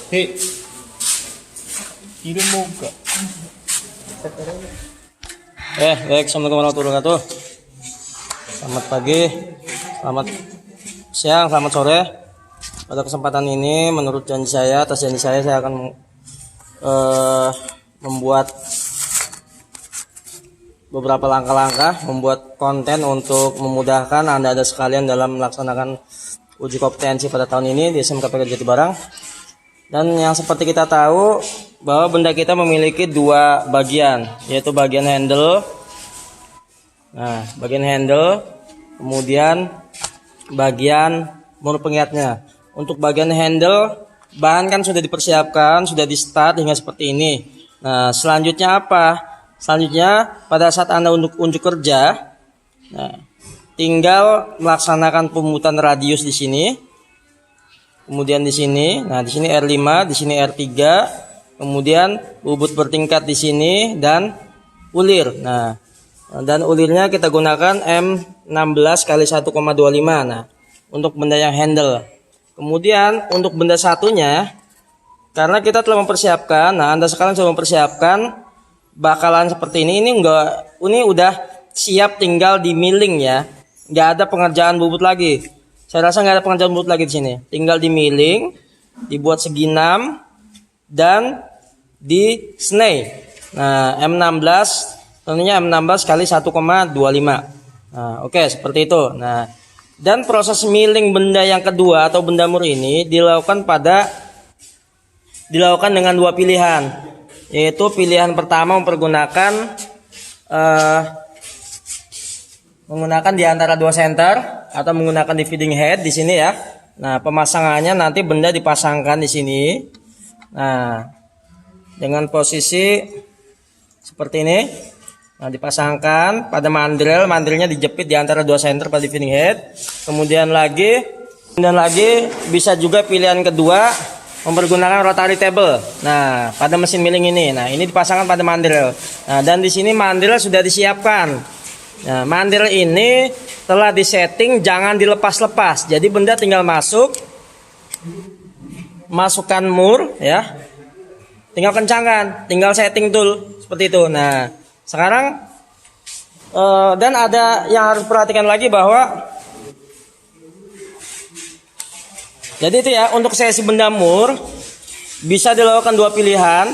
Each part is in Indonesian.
Hei, kirim muka. Baik, assalamualaikum warahmatullahi wabarakatuh. Selamat pagi, selamat siang, selamat sore. Pada kesempatan ini, menurut janji saya, atas janji saya akan membuat beberapa langkah-langkah, membuat konten untuk memudahkan Anda sekalian dalam melaksanakan uji kompetensi pada tahun ini di SMKPK Jatibarang. Dan yang seperti kita tahu bahwa benda kita memiliki dua bagian, yaitu bagian handle. Nah, bagian handle, kemudian bagian mur pengingatnya. Untuk bagian handle, bahan kan sudah dipersiapkan, sudah di start hingga seperti ini. Nah, selanjutnya apa? Selanjutnya pada saat Anda unjuk kerja, nah, tinggal melaksanakan pemutusan radius di sini. Kemudian di sini, nah di sini R5, di sini R3, kemudian bubut bertingkat di sini dan ulir. Nah, dan ulirnya kita gunakan M16 kali 1,25. Nah, untuk benda yang handle. Kemudian untuk benda satunya, karena kita telah mempersiapkan, nah Anda sekarang sudah mempersiapkan bakalan seperti ini ini udah siap, tinggal di milling ya. Nggak ada pengerjaan bubut lagi. Saya rasa nggak ada pengerjaan bubut lagi di sini. Tinggal di milling, dibuat segi 6 dan di snay. Nah, M16 tentunya M16 kali 1,25. Nah, oke, seperti itu. Nah, dan proses milling benda yang kedua atau benda mur ini dilakukan dengan dua pilihan. Yaitu pilihan pertama menggunakan di antara dua center atau menggunakan di feeding head di sini ya. Nah, pemasangannya nanti benda dipasangkan di sini. Nah, dengan posisi seperti ini. Nah, dipasangkan pada mandrelnya dijepit di antara dua center pada feeding head. Kemudian lagi bisa juga pilihan kedua mempergunakan rotary table. Nah, pada mesin milling ini, nah ini dipasangkan pada mandrel. Nah, dan di sini mandrel sudah disiapkan. Nah, mandrel ini telah disetting, jangan dilepas-lepas. Jadi benda tinggal masukkan mur, ya. Tinggal kencangkan, tinggal setting tool seperti itu. Nah, sekarang dan ada yang harus perhatikan lagi bahwa jadi itu ya, untuk sesi benda mur bisa dilakukan dua pilihan.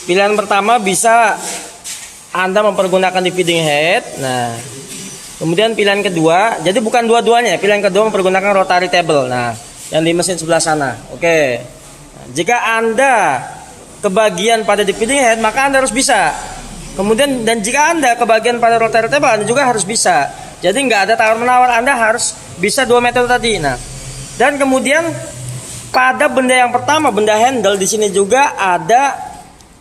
Pilihan pertama bisa Anda mempergunakan di feeding head. Nah, kemudian pilihan kedua, jadi bukan dua-duanya. Pilihan kedua mempergunakan rotary table. Nah, yang di mesin sebelah sana. Oke. Nah, jika Anda kebagian pada di feeding head, maka Anda harus bisa. Kemudian dan jika Anda kebagian pada rotary table, Anda juga harus bisa. Jadi nggak ada tawar-menawar, Anda harus bisa dua metode tadi. Nah, dan kemudian pada benda yang pertama, benda handle, di sini juga ada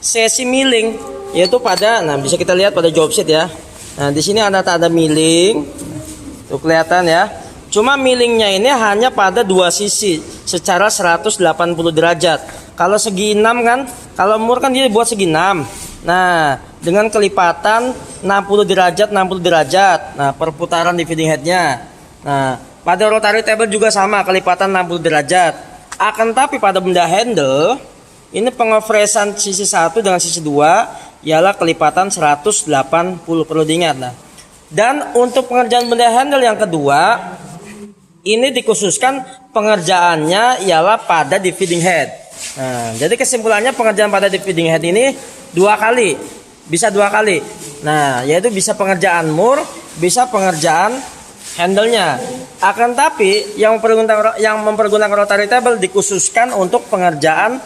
sesi milling, yaitu pada, nah bisa kita lihat pada job sheet ya. Nah, di sini ada milling, tuh kelihatan ya. Cuma millingnya ini hanya pada dua sisi, secara 180 derajat. Kalau segi 6 kan, kalau mur kan dia buat segi 6. Nah, dengan kelipatan 60 derajat. Nah, perputaran di feeding headnya. Nah, pada rotary table juga sama, kelipatan 60 derajat. Akan tapi pada benda handle, ini pengopresan sisi 1 dengan sisi 2 ialah kelipatan 180, perlu diingat. Nah, dan untuk pengerjaan benda handle yang kedua, ini dikhususkan pengerjaannya ialah pada di feeding head. Nah, jadi kesimpulannya pengerjaan pada di feeding head ini bisa dua kali. Nah, yaitu bisa pengerjaan mur, bisa pengerjaan handle-nya. Akan tapi yang mempergunakan rotary table dikhususkan untuk pengerjaan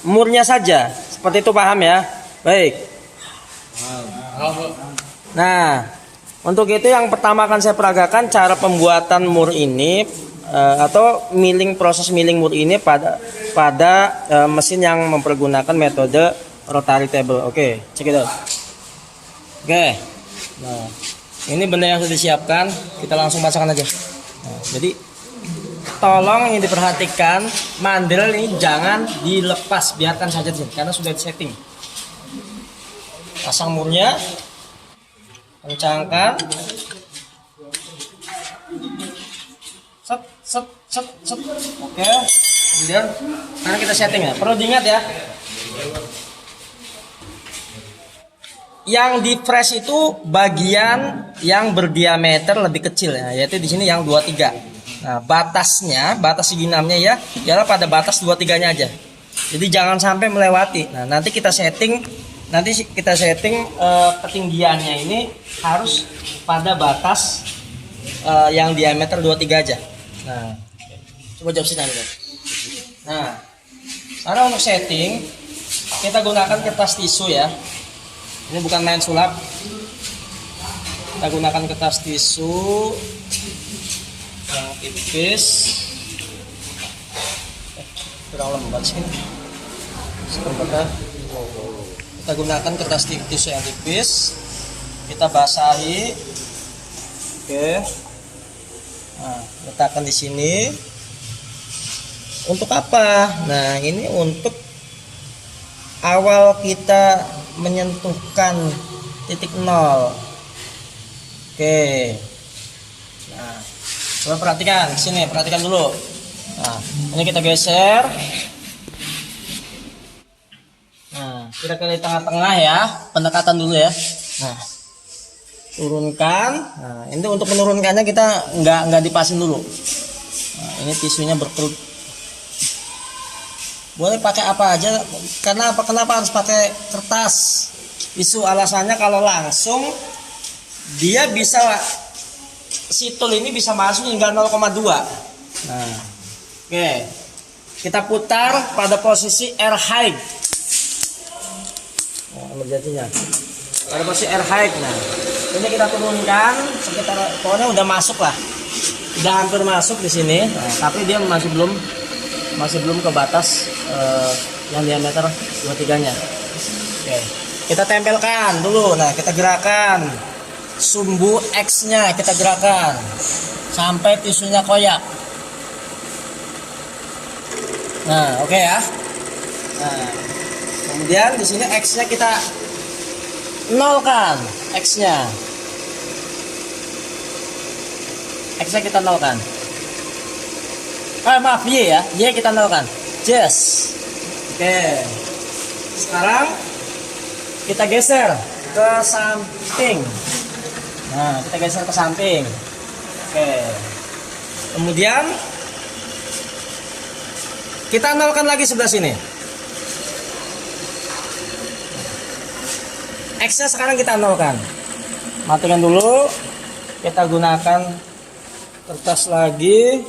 murnya saja. Seperti itu, paham ya? Baik. Nah, untuk itu yang pertama akan saya peragakan cara pembuatan mur ini atau proses milling mur ini pada mesin yang mempergunakan metode rotary table. Oke, cek itu. Oke. Nah, ini benda yang sudah disiapkan, kita langsung pasangkan aja. Nah, jadi tolong ini diperhatikan, mandrel ini jangan dilepas, biarkan saja di sini karena sudah disetting. Pasang murnya, kencangkan, set. Oke. Kemudian sekarang kita setting ya. Perlu diingat ya. Yang di fresh itu bagian yang berdiameter lebih kecil ya, yaitu di sini yang 23. Nah, batasnya, batas segi 6-nya ya, ialah pada batas 23-nya aja. Jadi jangan sampai melewati. Nah, nanti kita setting ketinggiannya ini harus pada batas yang diameter 23 aja. Nah, coba jawab sini. Nah, sekarang untuk setting kita gunakan kertas tisu ya. Ini bukan main sulap. Kita gunakan kertas tisu yang tipis. Kurang lembat sih. Kita gunakan kertas tisu yang tipis. Kita basahi. Oke. Nah, letakkan di sini. Untuk apa? Nah, ini untuk awal kita menyentuhkan titik 0. Oke. Nah, coba perhatikan sini, perhatikan dulu. Nah, ini kita geser. Nah, kira-kira di tengah-tengah ya, pendekatan dulu ya. Nah, turunkan. Nah, ini untuk menurunkannya kita nggak dipasin dulu. Nah, ini tisunya berkerut. Boleh pakai apa aja, karena kenapa harus pakai kertas tisu? Alasannya kalau langsung dia bisa, si tool ini bisa masuk hingga 0,2. Nah, oke, kita putar pada posisi air high. Nah, emergensinya pada posisi air high. Nah, ini kita turunkan sekitar, pokoknya udah masuk lah, udah hampir masuk di sini. Nah, tapi dia masih belum ke batas yang diameter 23-nya. Oke, kita tempelkan dulu. Nah, kita gerakan sumbu X-nya, kita gerakan sampai tisunya koyak. Nah, oke ya. Nah, kemudian di sini X-nya kita nolkan. X-nya kita nolkan. Maaf, Y ya. Y kita nolkan. Yes. Oke. Sekarang kita geser ke samping. Nah, kita geser ke samping. Oke. Kemudian kita nolkan lagi sebelah sini. X-nya sekarang kita nolkan. Matikan dulu. Kita gunakan kertas lagi.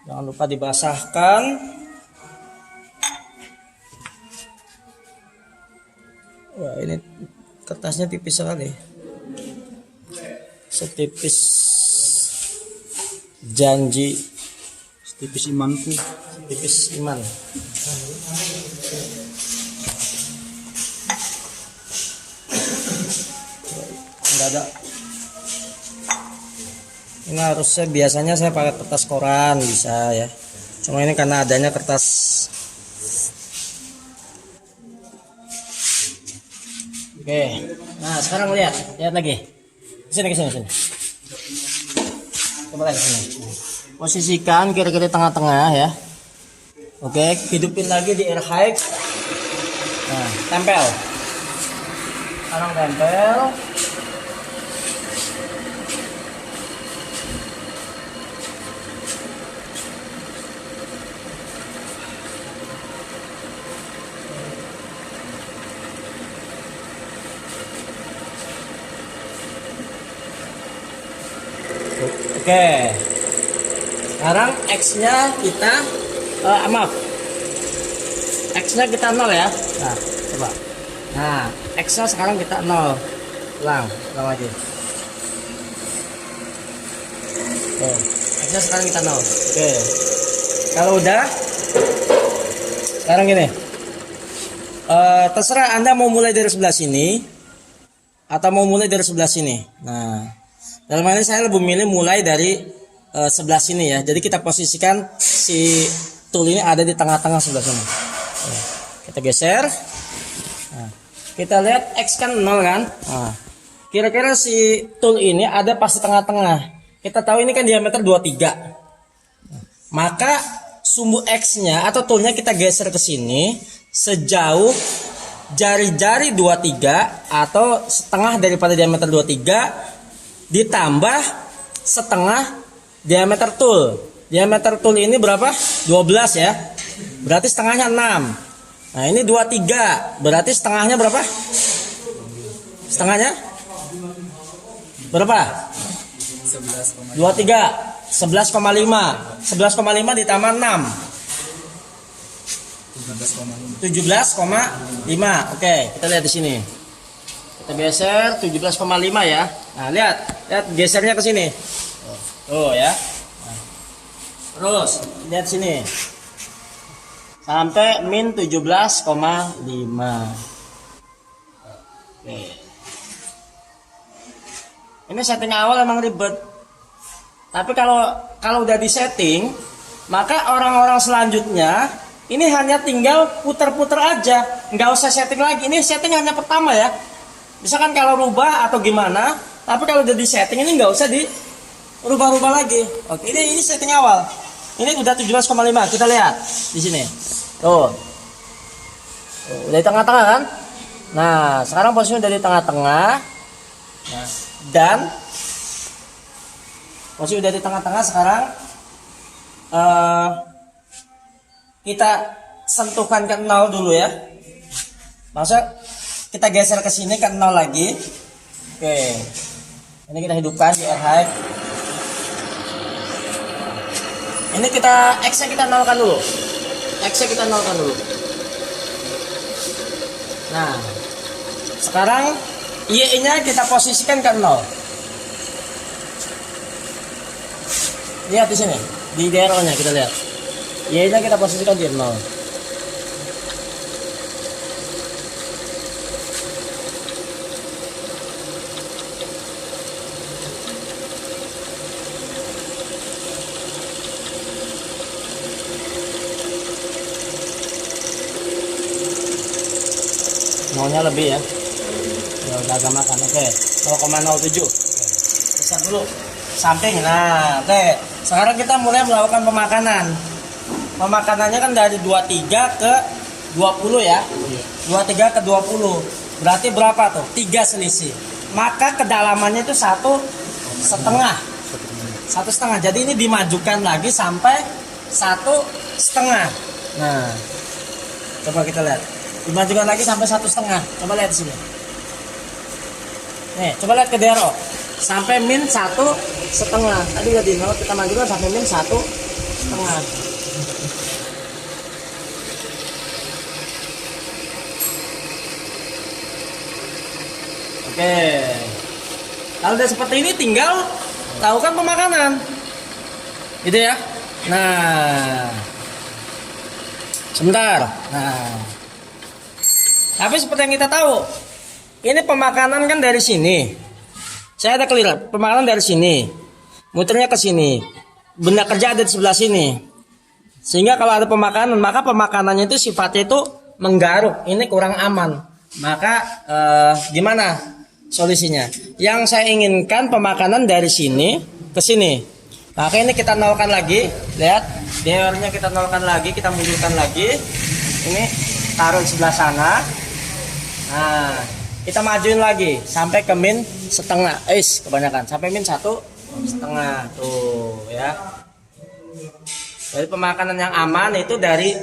Jangan lupa dibasahkan. Wah, ini kertasnya tipis sekali. Setipis janji, setipis imanku, setipis iman. Enggak ada. Ini harusnya, biasanya saya pakai kertas koran bisa ya. Cuma ini karena adanya kertas. Oke. Nah, sekarang lihat lagi. Ke sini. Coba lagi sini. Posisikan kira-kira tengah-tengah ya. Oke, hidupin lagi di air high. Nah, tempel. Sekarang tempel. Oke, sekarang X-nya kita X-nya kita 0 ya. Nah, coba. Nah, X-nya sekarang kita 0. Ulang lagi. Oke, X-nya sekarang kita 0. Oke. Kalau udah, sekarang gini. Terserah Anda mau mulai dari sebelah sini atau mau mulai dari sebelah sini. Nah, dalam hal ini saya lebih memilih mulai dari sebelah sini ya. Jadi kita posisikan si tool ini ada di tengah-tengah sebelah sini. Kita geser. Nah, kita lihat X kan 0 kan. Nah, kira-kira si tool ini ada pas di tengah-tengah. Kita tahu ini kan diameter 23. maka sumbu X-nya atau toolnya kita geser ke sini sejauh jari-jari 23 atau setengah daripada diameter 23 ditambah setengah diameter tool. Diameter tool ini berapa? 12 ya. Berarti setengahnya 6. Nah, ini 23. Berarti setengahnya berapa? Setengahnya berapa? 23. 11,5 ditambah 6 17,5. Oke, kita lihat di sini. Kita geser 17,5 ya. Nah, lihat gesernya ke sini. Tuh ya. Nah, terus lihat sini. Sampai min 17,5. Oke. Ini setting awal emang ribet. Tapi kalau udah di setting, maka orang-orang selanjutnya ini hanya tinggal putar-putar aja, nggak usah setting lagi. Ini setting hanya pertama ya. Misalkan kalau rubah atau gimana, tapi kalau udah di setting ini nggak usah dirubah-rubah lagi. Oke, ini setting awal. Ini udah 17,5. Kita lihat di sini. Tuh, udah di tengah-tengah kan? Nah, sekarang posisinya udah di tengah-tengah. Nah, dan posisi udah di tengah-tengah sekarang. Kita sentuhkan ke 0 dulu ya. Maksudnya kita geser ke sini ke 0 lagi. Oke. Ini kita hidupkan di air high. Ini kita X-nya kita nolkan dulu. X-nya kita nolkan dulu. Nah, sekarang Y-nya kita posisikan ke 0. Lihat di sini, di DRO-nya kita lihat. Y-nya kita posisikan di 0. Nolnya lebih ya. Ya udah agak makan. Oke, 0,07. Besar dulu. Samping. Nah, oke. Sekarang kita mulai melakukan pemakanan. Pemakanannya kan dari 23 ke 20 ya. 23 ke 20. Berarti berapa tuh? 3 selisih. Maka kedalamannya itu 1,5. 1,5. Jadi ini dimajukan lagi sampai 1,5. Nah, coba kita lihat. Dimajukan lagi sampai 1,5. Coba lihat di sini. Nih, coba lihat ke DRO. Sampai min 1,5. Tadi udah di 0, kita majukan sampai min 1,5. Oke. Kalau udah seperti ini tinggal lakukan pemakanan. Gitu ya. Nah. Sebentar. Nah. Tapi seperti yang kita tahu, ini pemakanan kan dari sini. Saya ada clear, pemakanan dari sini. Muternya ke sini. Benda kerja ada di sebelah sini. Sehingga kalau ada pemakanan, maka pemakanannya itu sifatnya itu menggaruk. Ini kurang aman. Maka gimana solusinya? Yang saya inginkan pemakanan dari sini ke sini. Maka ini kita nolkan lagi. Lihat, DR-nya kita nolkan lagi, kita mundurkan lagi. Ini taruh di sebelah sana. Nah, kita majuin lagi sampai ke min 1,5. Kebanyakan sampai min 1,5 tuh ya. Jadi pemakanan yang aman itu dari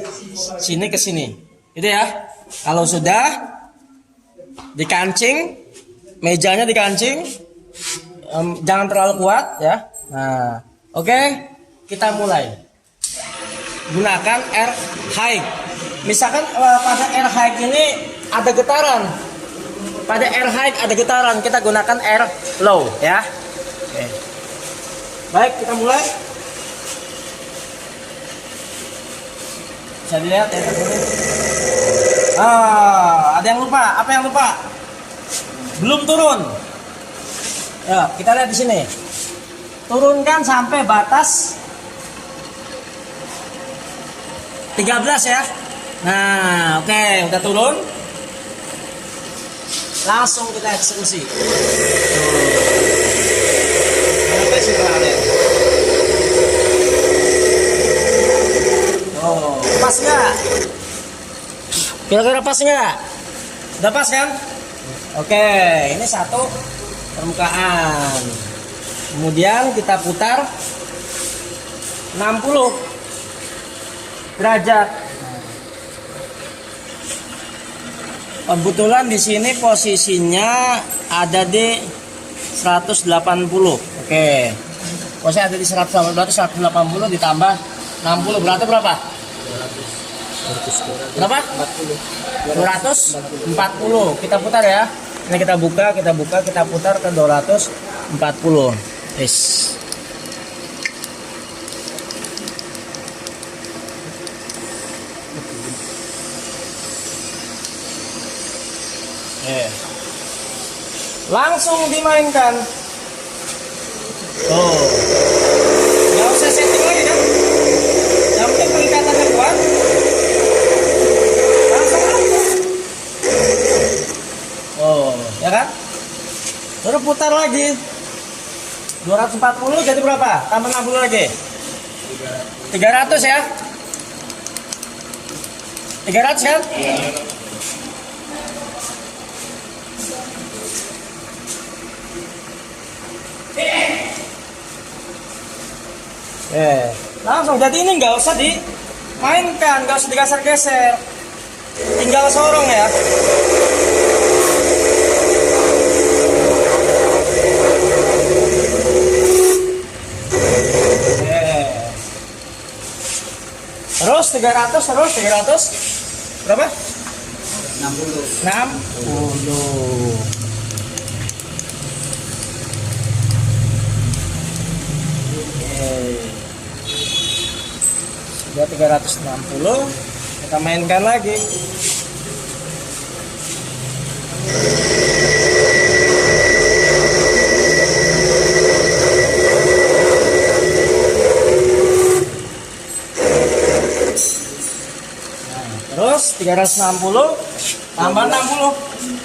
sini ke sini. Itu ya. Kalau sudah dikancing, mejanya dikancing, jangan terlalu kuat ya. Nah, oke, kita mulai. Gunakan air high. Misalkan pada air high ini ada getaran. Pada air high ada getaran, kita gunakan air low ya. Oke. Baik, kita mulai. Bisa dilihat ya teman-teman. Ada yang lupa. Apa yang lupa? Belum turun. Ya, kita lihat di sini. Turunkan sampai batas 13 ya. Nah, oke, udah turun. Langsung kita eksekusi. Sampai setelah ada. Kira-kira pas nggak? Udah pas kan? Oke, ini satu permukaan. Kemudian kita putar 60 derajat. Kebetulan di sini posisinya ada di 180. Oke. Posisi ada di 180, berarti 180 ditambah 60 berarti berapa? Berapa? 240. Kita putar ya. Ini kita buka, kita putar ke 240. Yes. Langsung dimainkan. Tuh. Nggak usah setting lagi kan? Yang penting pengikatannya kuat. Langsung aja. Oh, ya kan? Terus putar lagi. 240 jadi berapa? Tambah 60 lagi. 300 ya? 300 kan? Langsung. Jadi ini nggak usah dimainkan, nggak usah digeser-geser, tinggal sorong ya. Terus 300, terus 300 berapa? 60. Sudah 360, kita mainkan lagi. Terus 360 tambah 60.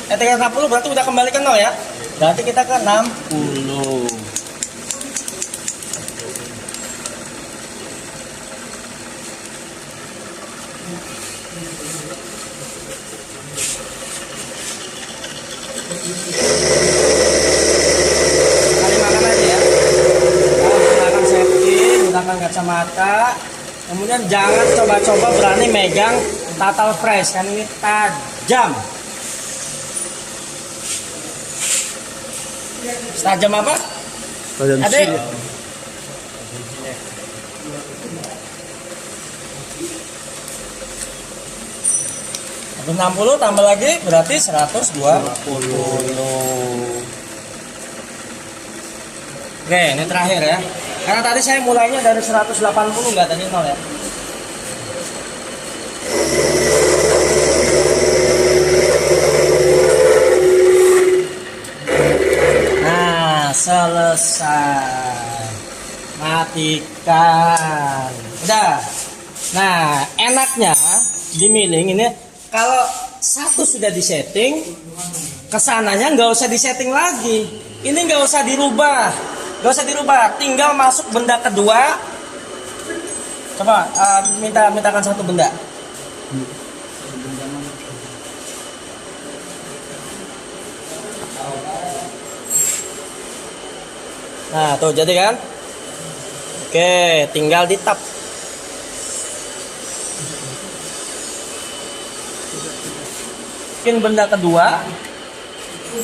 360 berarti udah kembali ke 0 ya. Berarti kita ke 60. Kali makan aja ya. Gunakan safety, gunakan kacamata. Kemudian jangan coba-coba berani megang total fresh, kan ini tajam. Tajam apa? Tajam Adek. silet. 60 tambah lagi berarti 120. Oke, ini terakhir ya. Karena tadi saya mulainya dari 180 nggak tadi 0 ya. Nah, selesai. Matikan. Udah. Nah, enaknya di milling ini kalau satu sudah disetting, kesananya nggak usah disetting lagi. Ini nggak usah dirubah, tinggal masuk benda kedua. Coba mintakan satu benda. Nah, tuh jadi kan? Oke, tinggal di tap. Masukin benda kedua,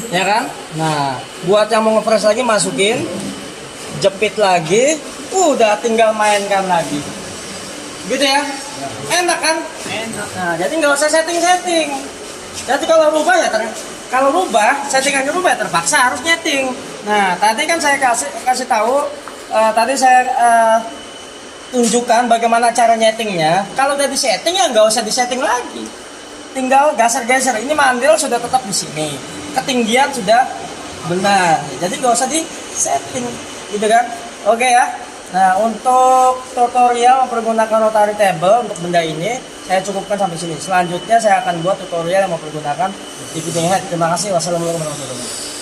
ya kan? Nah, buat yang mau nge-press lagi masukin, jepit lagi, udah tinggal mainkan lagi, gitu ya? Enak kan? Enak. Nah, jadi nggak usah setting-setting. Jadi kalau rubah ya settingannya rubah ya terpaksa harus nyeting. Nah, tadi kan saya kasih tahu, tadi saya tunjukkan bagaimana cara nyetingnya. Kalau udah disetting ya nggak usah disetting lagi. Tinggal geser-geser. Ini mandil sudah tetap di sini, ketinggian sudah benar, jadi nggak usah di setting, gitu kan? Oke ya. Nah, untuk tutorial mempergunakan rotary table untuk benda ini saya cukupkan sampai sini. Selanjutnya saya akan buat tutorial yang mempergunakan dividing head. Terima kasih. Wassalamualaikum warahmatullahi wabarakatuh.